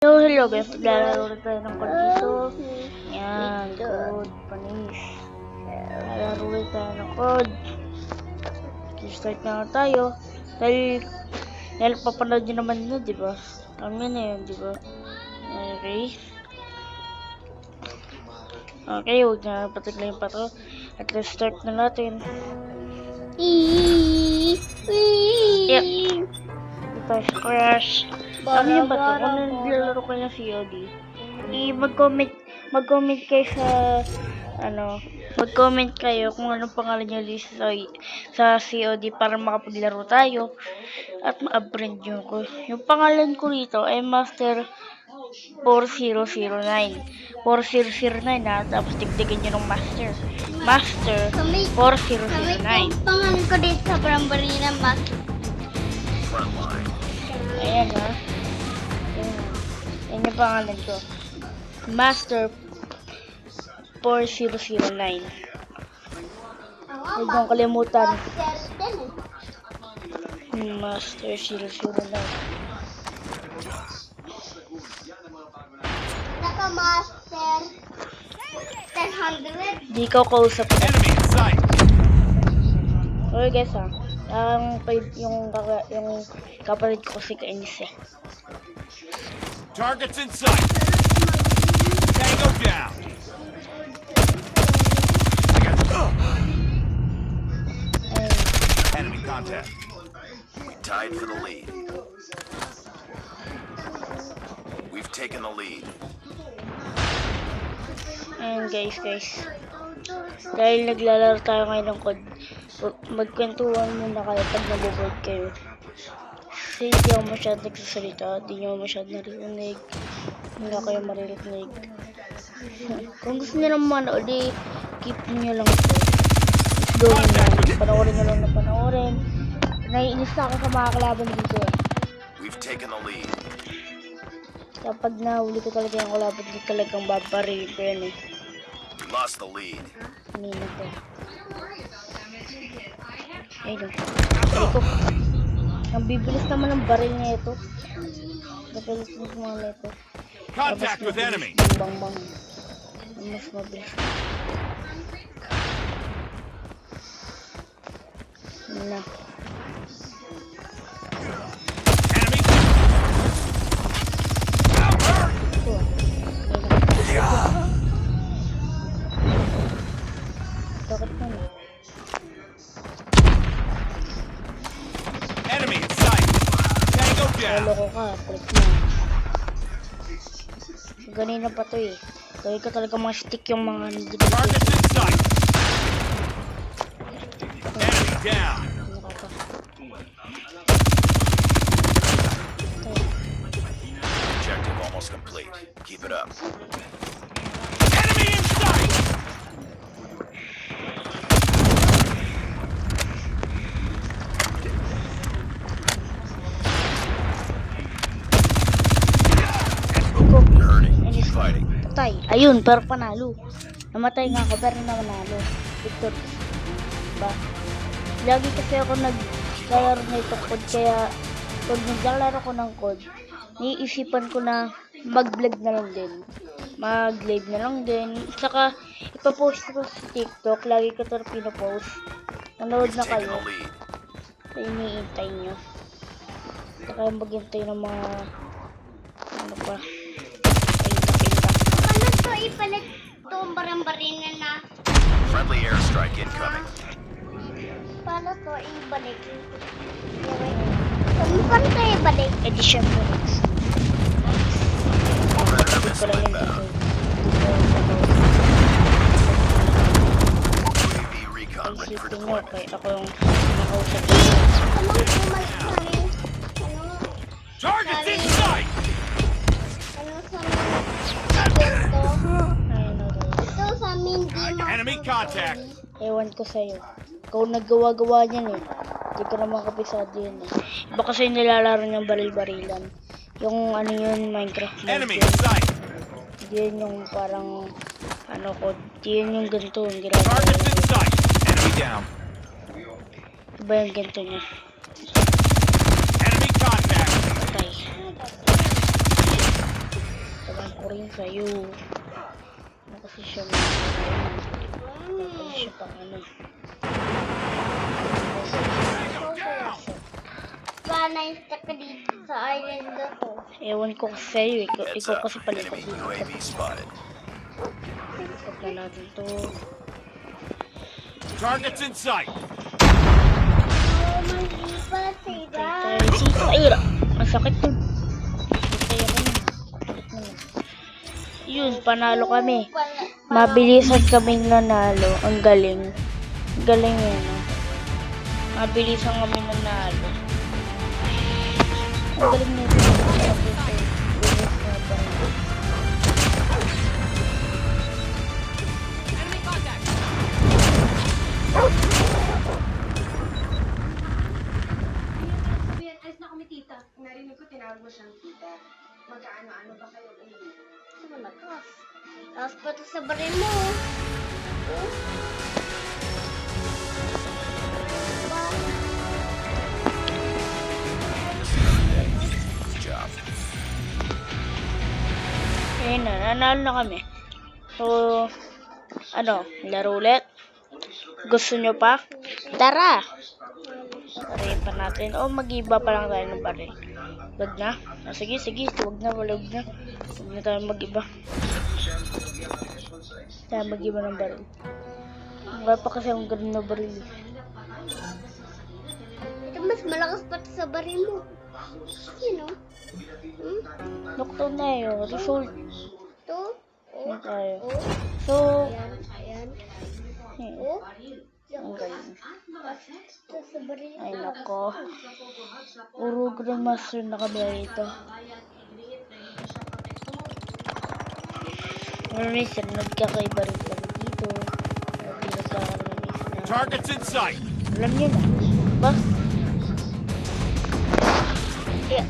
Hello guys, maglalaro ulit tayo ng code dito. Yan, code, panis. Maglalaro ulit tayo ng code. Start na tayo. Dahil papanood nyo naman nyo, diba? Alam na yun, diba? Okay. Okay, huwag na patiglayin pa to. At let's start na natin. Yep. Ito sa crash. Ano yung ba ito? Kung naglalaro kayo ng COD, mag-comment kayo sa mag-comment kayo kung anong pangalan nyo sa COD para makapaglaro tayo at ma-upgrade nyo ko. Yung pangalan ko rito ay Master 4009 ha, tapos tigtigan nyo ng Master 4009. Pangalan ko dito sa Brambarina Master. Ayan ha. Yan yung pangalan ko. Master 4009. Huwag mong kalimutan. Master 009. Naka-Master 1000. Di ko kausap ko. Okay guys ha. Yung kapatid ko si Kainis eh. Targets in sight. Tango down. Enemy contact. We tied for the lead. We've taken the lead. Ayan guys. Dahil naglalaro tayo ngayon ng code, magkwentuhan muna kayo pag naboboard kayo. Kasi hindi ako masyad nagsasalita, hindi nyo masyad naririnig, hindi kayo maririnig. Kung gusto nyo lang manood, keep nyo lang ito. Doon lang, panoorin nyo lang na panoorin. Naiinis na ako sa mga kalaban dito. We've taken the lead. Kapag nahuli ko talaga yung kalaban dito, talagang babaril ko yan eh. We lost the lead. Kanina to. Ayun. Ito. Ang bibilis naman ng baril niya ito. Bibilis naman na ito. Contact with enemy. Bang. Mas mabilis. Na. Enemy. Ito. Bakit na na? Enemy in sight. Tango down. Loko ka. Kulit na. Ganina pa to eh. Gawin ka talaga mga stick yung mga nandito. Targets in sight. Enemy down. Objective almost complete. Keep it up. Enemy in sight. You're hurting. Keep fighting. Patay. Ayun, pero panalo. Namatay nga ako, pero namanalo. Victor. Diba? Lagi kasi ako naglalaro na ito code, kaya pag naglalaro ko ng code, naiisipan ko na mag-vlog na lang din. Mag-live na lang din. Saka, ipapost ko sa TikTok. Lagi ko ito pinopost. Nanood We've na taken kayo. the lead. Sa iniintay nyo. Saka maghintay ng mga ano pa. Paano to ipalit itong Brambarina na? Friendly airstrike incoming. Paano to ibalik? Paano to ibalik? Edition po. Predator Ko missile lang yung inbound. dito. UAV recon ready for Isipin nyo, deployment. kaya ako yung nakausap ko. Anong kumasari? Targets in sight. Ano sa ito? Ayun na rin. Ito sa amin di Enemy contact. Ewan ko sa'yo. Ikaw naggawa-gawa niyan eh. Hindi ko naman kapisado yun eh. Iba kasi yung nilalaro niyang baril-barilan. Yung ano yun, Minecraft mode Enemy yun. in sight. Hindi yun yung parang ano ko. Hindi yun yung ganito yung ginagawa Targets in niya. sight. Enemy down. Iba yung ganito niya. Enemy contact. Patay. Alam ko rin sa'yo. Ano kasi siya Tapos siya pang ano. Paano stuck ka dito sa island ako? Ewan ko kasi sa'yo. Heads Ikaw up. kasi palipat Enemy dito. UAV spotted. Palipat na natin to. Targets in sight. Oh, mali pala sila. Tayo dito. Ayun! Ang sakit nun. Kaya ko nun. Yun, panalo kami. Mabilisan kaming nanalo. Ang galing. Galing yun, no? Mabilisan kami nanalo. Ang galing nito. Sabihan, alis na kami tita. Narinig ko tinawag mo siyang tita. Magkaano-ano ba kayo? Ano lakas? Tapos pa to sa baril mo. Oh. Good job. Ayun na, nanalo na kami. So, ano, laro ulit? Gusto nyo pa? Tara! Tarayin pa natin. O, mag-iba pa lang tayo ng baril. Wag na? Sige, sige. Wag na, wag na. Wag na tayo mag-iba. Tayo mag-iba ng baril. Wala pa kasi akong ganun na baril. Ito mas malakas pa to sa baril mo. Sino? Knockdown na yun. Result. Ito? Oh. Ano tayo? Oh. So, Ayan. Ayan. hmm, Oh. ang galing. Ito sa baril. Ay, nako. Puro grandmaster na kami dito. Release, nagkakaiba rin kami dito. Nagkakaiba na. Targets in sight. Alam niyo na. Ba? Yeah.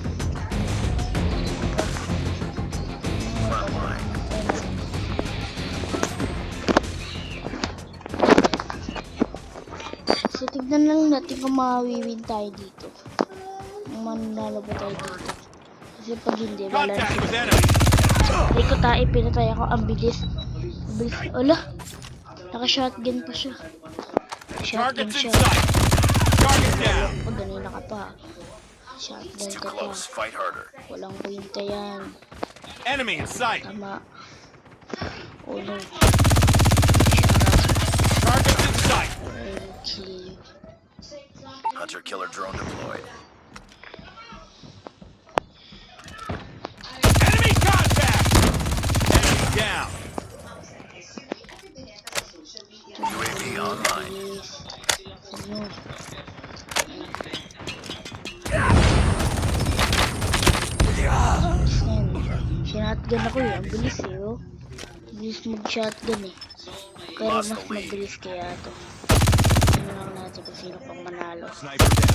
Frontline. So, tignan lang natin kung mawiwin tayo dito. Kung mananalo ba tayo dito. Kasi pag hindi, wala na Contact sila. with enemy. Hindi ko tayo, pinatay ako. Ang bilis. Ang bilis. Ala! Naka-shotgun pa siya. Shotgun Targets in siya. sight. Target down. O, ganina ka pa. Shotgun Too ka pa. close. Fight harder. Walang kwenta yan. Enemy in sight. Tama. Oh no. Targets in sight. I will kill you. Hunter-killer drone deployed. Enemy contact. Enemy down. UAV online. Yes. Ano? Bilis na yan. Sinotgun ako eh. Ang bilis eh oh. Ang bilis mag-shotgun eh. Pero mas mabilis kaya ito. Ano lang natin kung sino pang manalo. Sniper down.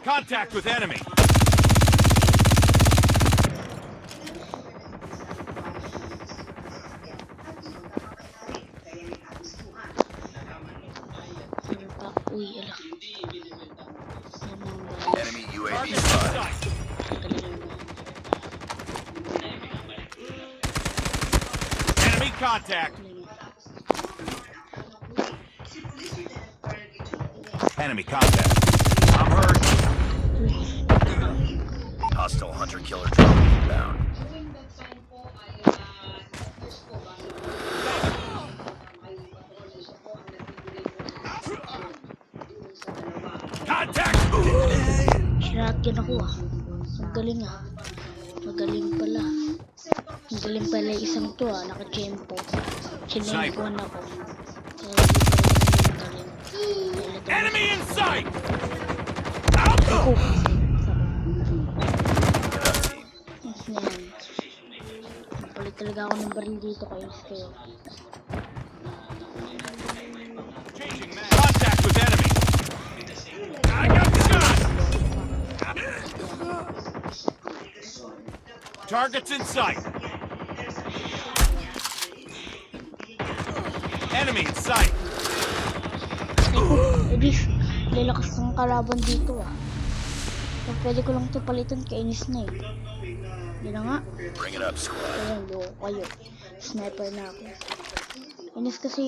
Contact with enemy. Ano pa? Uy, ala. Ano ang balas? Enemy UAV Targets in spotted. sight. Galing mo. Enemy contact. Enemy contact. I'm hurt. Hostile hunter-killer drone inbound. Contact. Shotgun ako ah. Ang galing ah. Magaling pala. Ang galing pala yung isang to ah. Naka-tempo. Sinimpuan ako. Kaya hindi pala yung galing. Enemy in sight. Ako. Good up, team. Yes na yan. Napalit talaga ako ng baril dito kayo. Changing mag. Contact with enemy. I got the shot. Targets in sight. Enemy in sight. Edis, lalakas ng kalaban dito ah. So, pwede ko lang ito palitan, kainis na eh. Yun na nga. Bring it up, squad. Ayun, loko kayo. Sniper na ako. Inis kasi,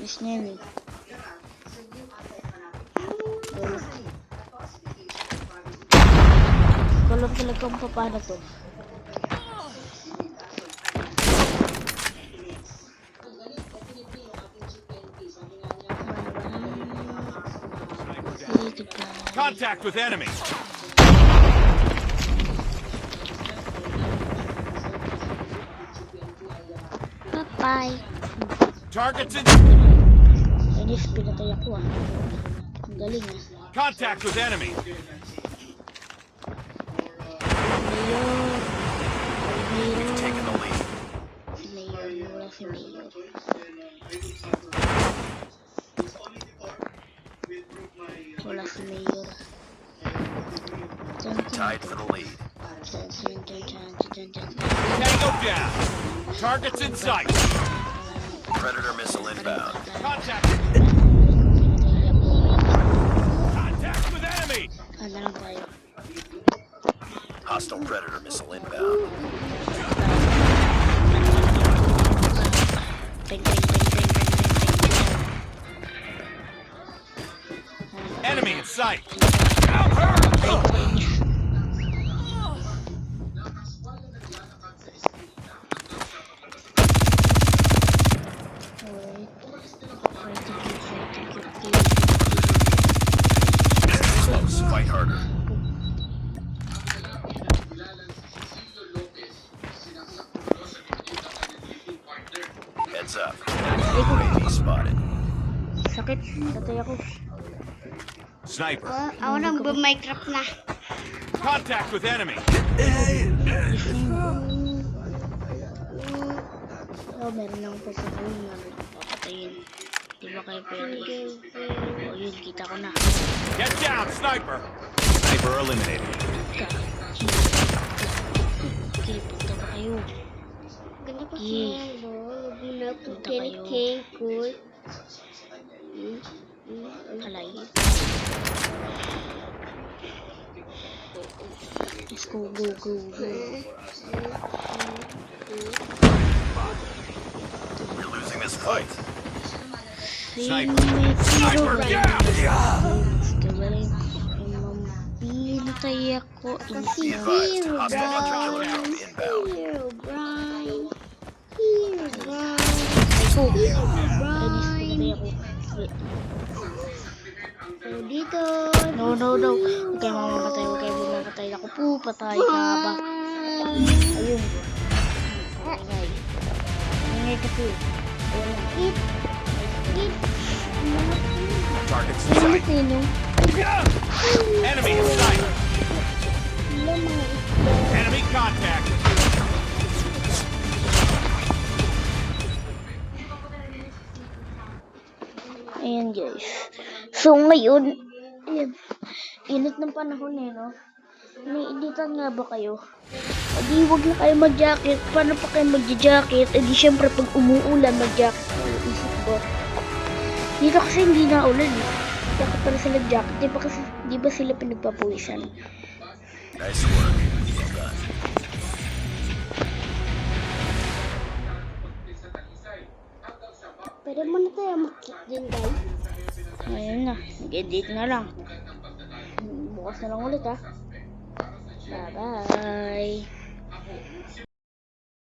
inis na yun eh. Ayun. Ko lang talaga kung paano to. Contact with enemy. Bye-bye. Targets in. Inis, pinatay ako ah. Ang galing ah. Contact with enemy. Mayor. We've taken the lead. Si Mayor. Wala si Mayor. Wala si Mayor. Tied for the lead. Tango down. Targets in sight. Predator missile inbound. Contact. Contact with enemy. Ano lang tayo? Hostile Predator missile inbound. Ping, ping, ping, ping, ping, ping, ping. Enemy in sight. Help her. Close. Fight harder. Heads up. UAV spotted. Sakit, natay ako. Sniper. Ako nang Minecraft na. Contact with enemy. Oh, meron akong pagkakawin na papatayin. Di ba kayo pwede? Oh, yun, kita ko na. Get down, sniper. Sniper eliminated. Okay, punta ba kayo? Ganda ko Eh. siya, Ganda ko Punta kayo. kinikikul. Kalay. Let's go, go, go, go. We're losing this fight. Sniper. Sniper down. Pinatay ako. Be advised. Hostile hunter killer drone inbound. Hero Brian. Hero Brian. Ay ko. Hero Anis, Brian. pinatay ako. Oh, dito. No, no, no. Huwag kayo mamamatay. Huwag kayo mamamatay. Ako po, patay ka ba? Ayun. Ingay. Ingay kasi. Ayun. Eat. Eat. Targets in sight. Sino? Enemy in sight. Enemy contact. Ayan guys. So ngayon, ayan. Init ng panahon eh, no? Naiinitan nga ba kayo? O di wag na kayo mag-jacket. Paano pa kayo mag-jacket? E di syempre pag umuulan, mag-jacket kayo. Isip ko. Dito kasi hindi na ulan eh. Bakit pala sila jacket? Di ba sila pinagpapuwisan? Nice work. Well done. Pwede mo na tayo makit din, guys. Ngayon na. Mag-edit na lang. Bukas na lang ulit ah. Bye-bye.